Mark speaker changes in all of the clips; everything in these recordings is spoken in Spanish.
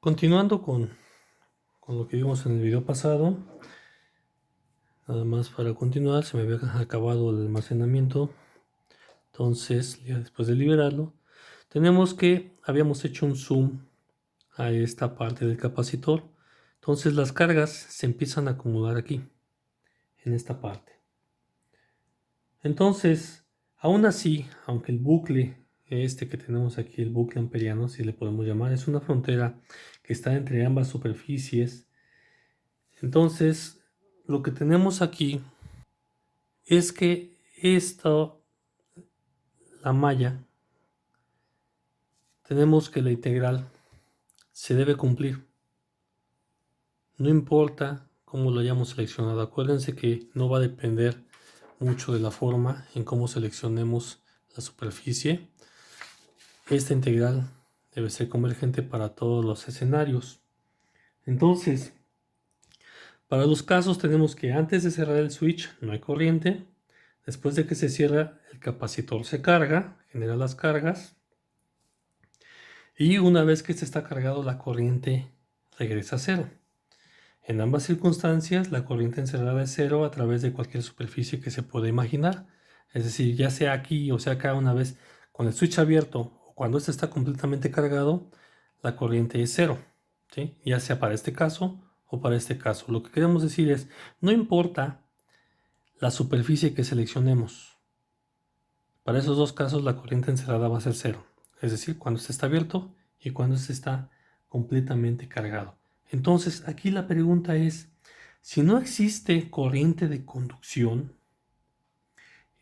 Speaker 1: Continuando con lo que vimos en el video pasado, nada más para continuar, se me había acabado el almacenamiento. Entonces, ya después de liberarlo, tenemos que habíamos hecho un zoom a esta parte del capacitor. Entonces las cargas se empiezan a acumular aquí, en esta parte. Entonces, aún así, aunque el bucle este que tenemos aquí, el bucle amperiano, si le podemos llamar, es una frontera que está entre ambas superficies. Entonces, lo que tenemos aquí es que la malla, tenemos que la integral se debe cumplir. No importa cómo lo hayamos seleccionado. Acuérdense que no va a depender mucho de la forma en cómo seleccionemos la superficie. Esta integral debe ser convergente para todos los escenarios. Entonces, para los casos tenemos que antes de cerrar el switch no hay corriente. Después de que se cierra, el capacitor se carga, genera las cargas. Y una vez que este está cargado, la corriente regresa a cero. En ambas circunstancias, la corriente encerrada es cero a través de cualquier superficie que se pueda imaginar. Es decir, ya sea aquí o sea acá, una vez con el switch abierto o cuando este está completamente cargado, la corriente es cero, ¿sí? Ya sea para este caso o para este caso. Lo que queremos decir es, no importa la superficie que seleccionemos. Para esos dos casos, la corriente encerrada va a ser cero. Es decir, cuando este está abierto y cuando este está completamente cargado. Entonces, aquí la pregunta es, si no existe corriente de conducción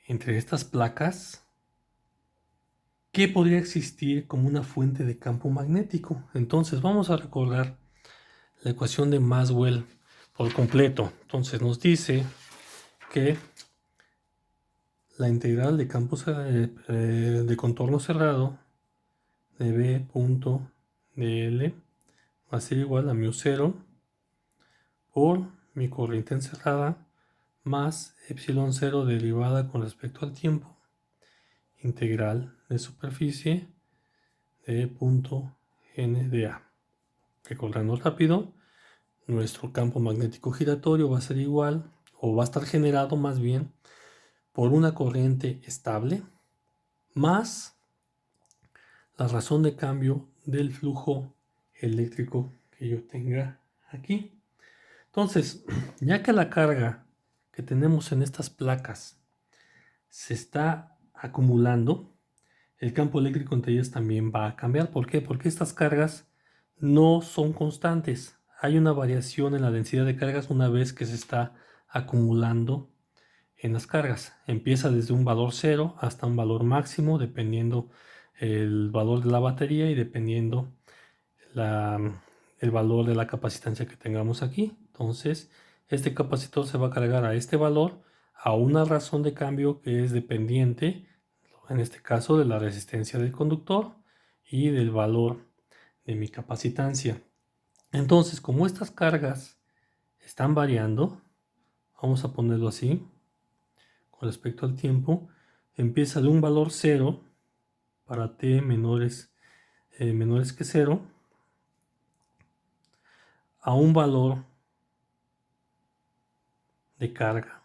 Speaker 1: entre estas placas, ¿qué podría existir como una fuente de campo magnético? Entonces, vamos a recordar la ecuación de Maxwell por completo. Entonces, nos dice que la integral de campos de contorno cerrado de B punto de L va a ser igual a μ0 por mi corriente encerrada más epsilon 0 derivada con respecto al tiempo, integral de superficie de punto n de A. Recordando rápido, nuestro campo magnético giratorio va a ser igual, o va a estar generado más bien, por una corriente estable más la razón de cambio del flujo eléctrico que yo tenga aquí. Entonces, ya que la carga que tenemos en estas placas se está acumulando, el campo eléctrico entre ellas también va a cambiar. ¿Por qué? Porque estas cargas no son constantes. Hay una variación en la densidad de cargas una vez que se está acumulando en las cargas. Empieza desde un valor 0 hasta un valor máximo, dependiendo el valor de la batería y dependiendo el valor de la capacitancia que tengamos aquí. Entonces, este capacitor se va a cargar a este valor a una razón de cambio que es dependiente, en este caso, de la resistencia del conductor y del valor de mi capacitancia. Entonces, como estas cargas están variando, vamos a ponerlo así, con respecto al tiempo, empieza de un valor 0 para t menores que 0 a un valor de carga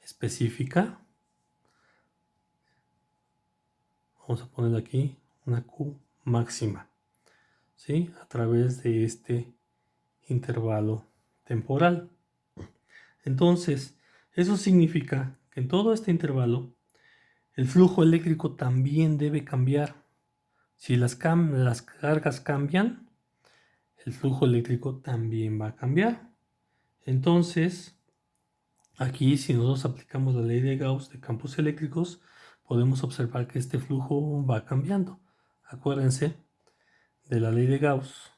Speaker 1: específica. Vamos a poner aquí una Q máxima, ¿sí? A través de este intervalo temporal. Entonces, eso significa que en todo este intervalo el flujo eléctrico también debe cambiar. Si las cargas cambian, el flujo eléctrico también va a cambiar. Entonces, aquí si nosotros aplicamos la ley de Gauss de campos eléctricos, podemos observar que este flujo va cambiando. Acuérdense de la ley de Gauss.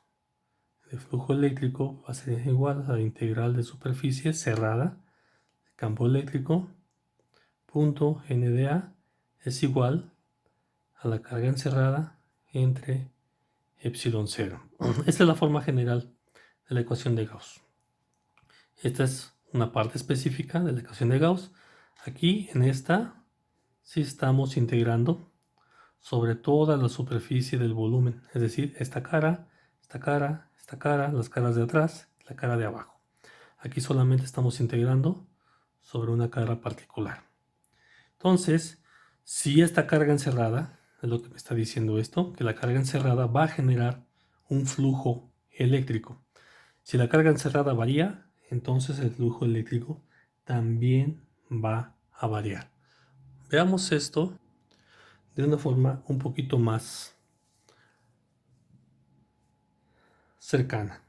Speaker 1: El flujo eléctrico va a ser igual a la integral de superficie cerrada de campo eléctrico punto n de A es igual a la carga encerrada entre epsilon 0. Esta es la forma general de la ecuación de Gauss. Esta es una parte específica de la ecuación de Gauss. Aquí en esta sí estamos integrando sobre toda la superficie del volumen, es decir, esta cara esta cara, las caras de atrás, la cara de abajo. Aquí solamente estamos integrando sobre una cara particular. Entonces, si esta carga encerrada, es lo que me está diciendo esto, que la carga encerrada va a generar un flujo eléctrico. Si la carga encerrada varía, entonces el flujo eléctrico también va a variar. Veamos esto de una forma un poquito más cercana.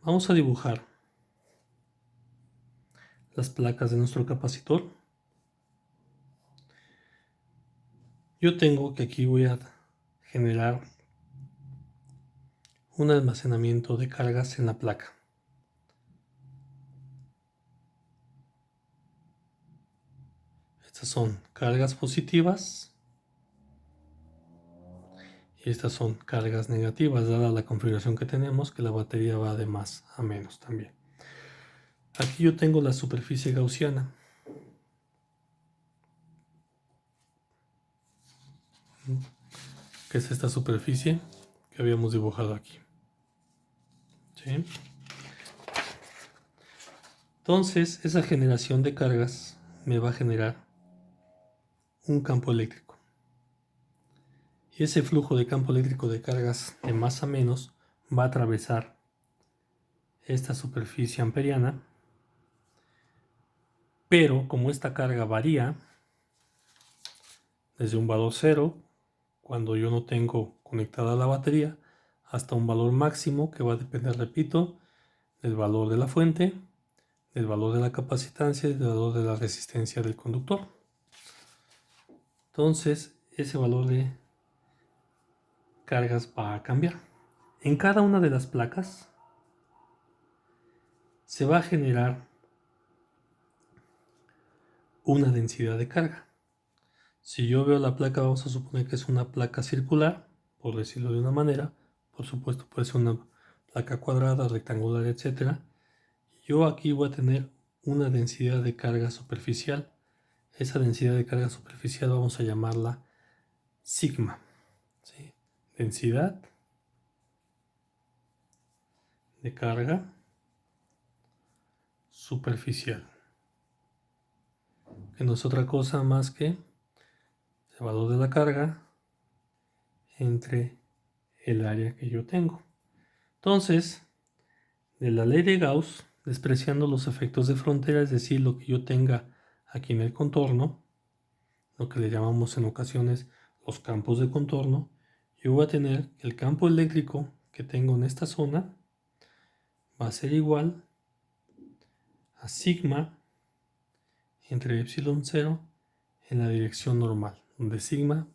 Speaker 1: Vamos a dibujar las placas de nuestro capacitor. Yo tengo que aquí voy a generar un almacenamiento de cargas en la placa. Estas son cargas positivas y estas son cargas negativas, dada la configuración que tenemos, que la batería va de más a menos también. Aquí yo tengo la superficie gaussiana. Que es esta superficie que habíamos dibujado aquí. ¿Sí? Entonces, esa generación de cargas me va a generar un campo eléctrico. Y ese flujo de campo eléctrico de cargas de más a menos va a atravesar esta superficie amperiana. Pero como esta carga varía desde un valor 0, cuando yo no tengo conectada la batería, hasta un valor máximo que va a depender, repito, del valor de la fuente, del valor de la capacitancia y del valor de la resistencia del conductor. Entonces, ese valor de cargas va a cambiar. En cada una de las placas se va a generar una densidad de carga. Si yo veo la placa, vamos a suponer que es una placa circular, por decirlo de una manera. Por supuesto, puede ser una placa cuadrada, rectangular, etc. Yo aquí voy a tener una densidad de carga superficial. Esa densidad de carga superficial vamos a llamarla sigma. ¿Sí? Densidad de carga superficial, que no es otra cosa más que el valor de la carga entre el área que yo tengo. Entonces, de la ley de Gauss, despreciando los efectos de frontera, es decir, lo que yo tenga aquí en el contorno, lo que le llamamos en ocasiones los campos de contorno, yo voy a tener que el campo eléctrico que tengo en esta zona va a ser igual a sigma entre epsilon 0 en la dirección normal, donde sigma,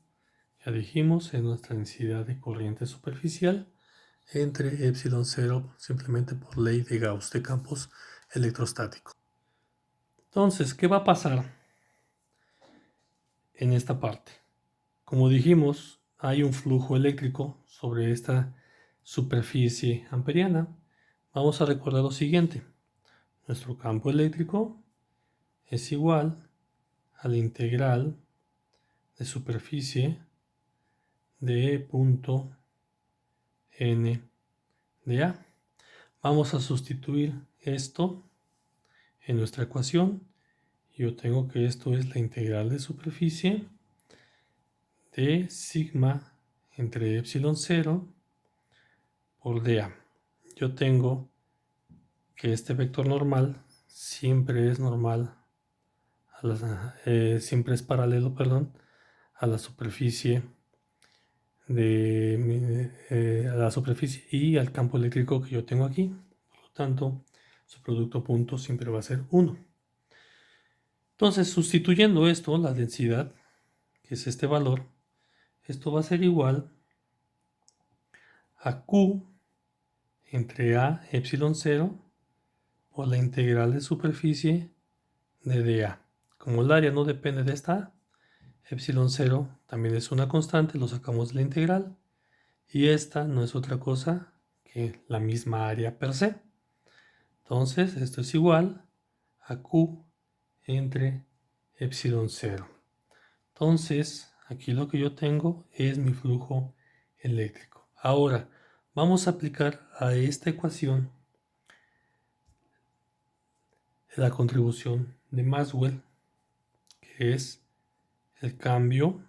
Speaker 1: ya dijimos, es nuestra densidad de corriente superficial entre epsilon 0 simplemente por ley de Gauss de campos electrostáticos. Entonces, ¿qué va a pasar en esta parte? Como dijimos, hay un flujo eléctrico sobre esta superficie amperiana. Vamos a recordar lo siguiente. Nuestro campo eléctrico es igual a la integral de superficie de punto n de A. Vamos a sustituir esto en nuestra ecuación. Yo tengo que esto es la integral de superficie de sigma entre epsilon 0 por dA. Yo tengo que este vector normal siempre es normal siempre es paralelo, a la superficie a la superficie y al campo eléctrico que yo tengo aquí. Por lo tanto, su producto punto siempre va a ser 1. Entonces, sustituyendo esto, la densidad, que es este valor, esto va a ser igual a Q entre A epsilon 0 por la integral de superficie de dA. Como el área no depende de esta A, epsilon 0 también es una constante, lo sacamos de la integral. Y esta no es otra cosa que la misma área per se. Entonces, esto es igual a Q entre epsilon 0. Entonces, aquí lo que yo tengo es mi flujo eléctrico. Ahora, vamos a aplicar a esta ecuación la contribución de Maxwell, que es el cambio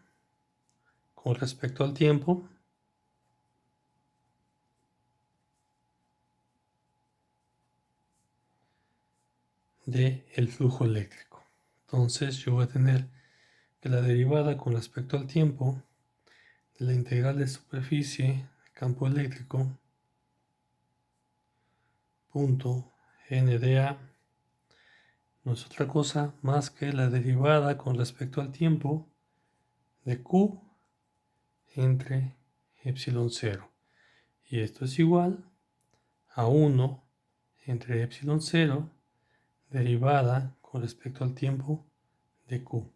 Speaker 1: con respecto al tiempo del flujo eléctrico. Entonces yo voy a tener que la derivada con respecto al tiempo de la integral de superficie del campo eléctrico punto n de A no es otra cosa más que la derivada con respecto al tiempo de Q entre epsilon 0. Y esto es igual a 1 entre epsilon 0 derivada con respecto al tiempo de Q.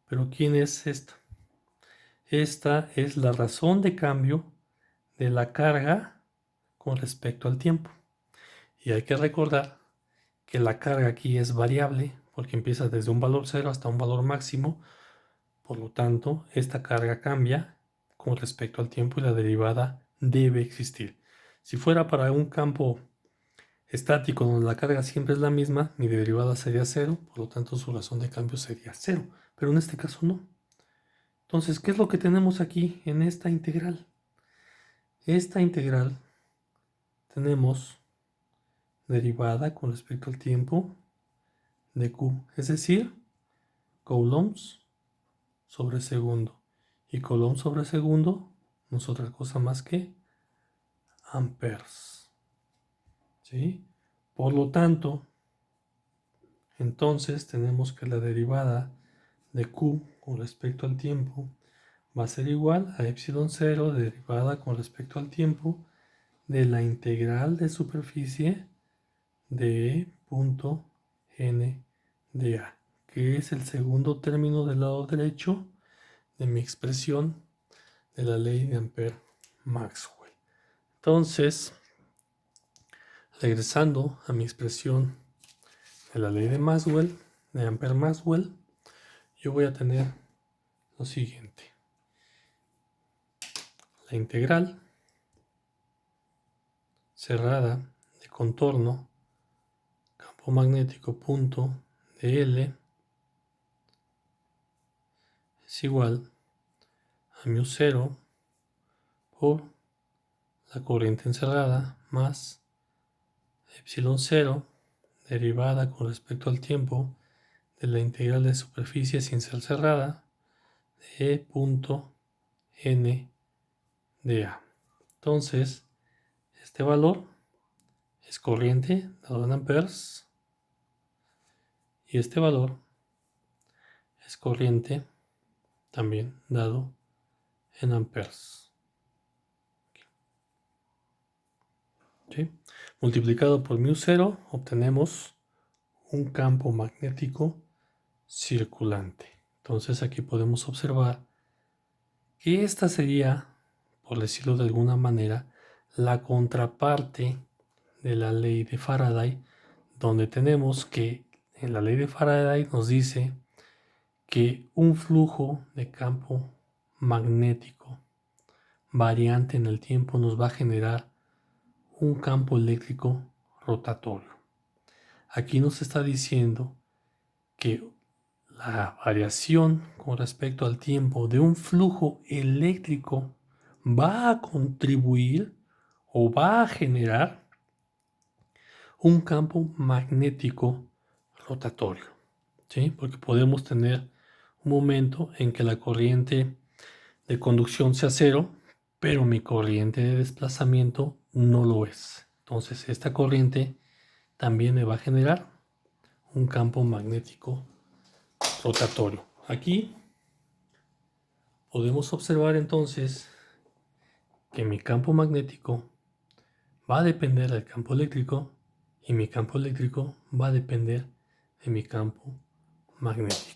Speaker 1: Pero ¿quién es esta? Esta es la razón de cambio de la carga con respecto al tiempo. Y hay que recordar que la carga aquí es variable porque empieza desde un valor 0 hasta un valor máximo. Por lo tanto, esta carga cambia con respecto al tiempo y la derivada debe existir. Si fuera para un campo estático donde la carga siempre es la misma, mi derivada sería 0, por lo tanto su razón de cambio sería 0. Pero en este caso no. Entonces, ¿qué es lo que tenemos aquí en esta integral? Esta integral tenemos derivada con respecto al tiempo de Q, es decir, coulombs sobre segundo. Y coulomb sobre segundo no es otra cosa más que amperes. ¿Sí? Por lo tanto, entonces tenemos que la derivada de Q con respecto al tiempo va a ser igual a epsilon 0 derivada con respecto al tiempo de la integral de superficie de punto n de A, que es el segundo término del lado derecho de mi expresión de la ley de Ampère-Maxwell. Entonces, regresando a mi expresión de la ley de Maxwell, de Ampère-Maxwell, yo voy a tener lo siguiente. La integral cerrada de contorno campo magnético punto de L es igual a mu 0 por la corriente encerrada más epsilon 0 derivada con respecto al tiempo de la integral de superficie sin ser cerrada de punto n de A. Entonces, este valor es corriente dado en amperes y este valor es corriente también dado en amperes. ¿Sí? Multiplicado por mu 0 obtenemos un campo magnético circulante. Entonces aquí podemos observar que esta sería, por decirlo de alguna manera, la contraparte de la ley de Faraday, donde tenemos que en la ley de Faraday nos dice que un flujo de campo magnético variante en el tiempo nos va a generar un campo eléctrico rotatorio. Aquí nos está diciendo que la variación con respecto al tiempo de un flujo eléctrico va a contribuir o va a generar un campo magnético rotatorio, ¿sí? Porque podemos tener un momento en que la corriente de conducción sea cero, pero mi corriente de desplazamiento no lo es. Entonces esta corriente también me va a generar un campo magnético rotatorio. Aquí podemos observar entonces que mi campo magnético va a depender del campo eléctrico y mi campo eléctrico va a depender de mi campo magnético.